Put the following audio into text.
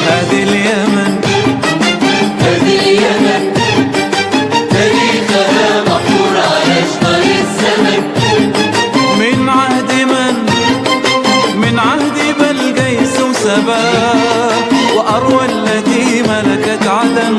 هذه اليمن تاريخها محفور على أشجار الزمن. من عهد بلقيس وسبا وأروى التي ملكت عدن